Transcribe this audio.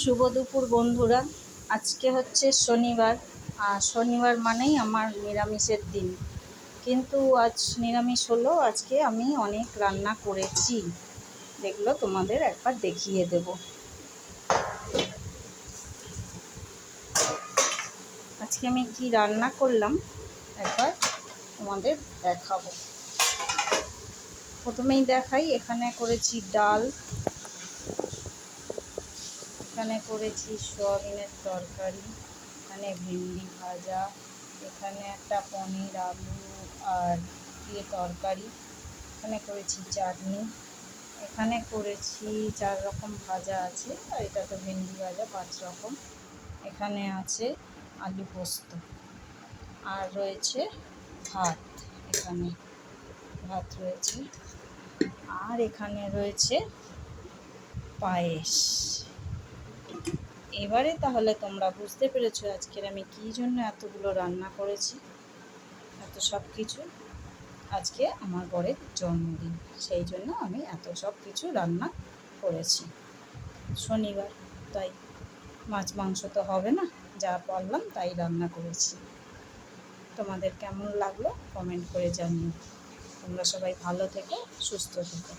শুভ দুপুর বন্ধুরা। আজকে হচ্ছে শনিবার, আর শনিবার মানেই আমার নিরামিষের দিন। কিন্তু আজ নিরামিষ হলো, আজকে আমি অনেক রান্না করেছি, যেগুলো তোমাদের একবার দেখিয়ে দেব। আজকে আমি কি রান্না করলাম একবার তোমাদের দেখাবো। প্রথমেই দেখাই, এখানে করেছি ডাল, এখানে করেছি সয়াবিনের তরকারি, এখানে ভেন্ডি ভাজা, এখানে একটা পনির আলু আর তরকারি, এখানে করেছি চাটনি, এখানে করেছি 4 রকম ভাজা আছে, আর এটা তো ভেন্ডি ভাজা 5 রকম। এখানে আছে আলু পোস্ত, আর রয়েছে ভাত, এখানে ভাত রয়েছে, আর এখানে রয়েছে পায়েস। এবারে তাহলে তোমরা বুঝতে পেরেছো আজকের আমি কী জন্য এতগুলো রান্না করেছি, এত সব কিছু। আজকে আমার বরের জন্মদিন, সেই জন্য আমি এত সব কিছু রান্না করেছি। শনিবার, তাই মাছ মাংস তো হবে না, যা পারলাম তাই রান্না করেছি। তোমাদের কেমন লাগলো কমেন্ট করে জানিও। তোমরা সবাই ভালো থেকো, সুস্থ থেকো।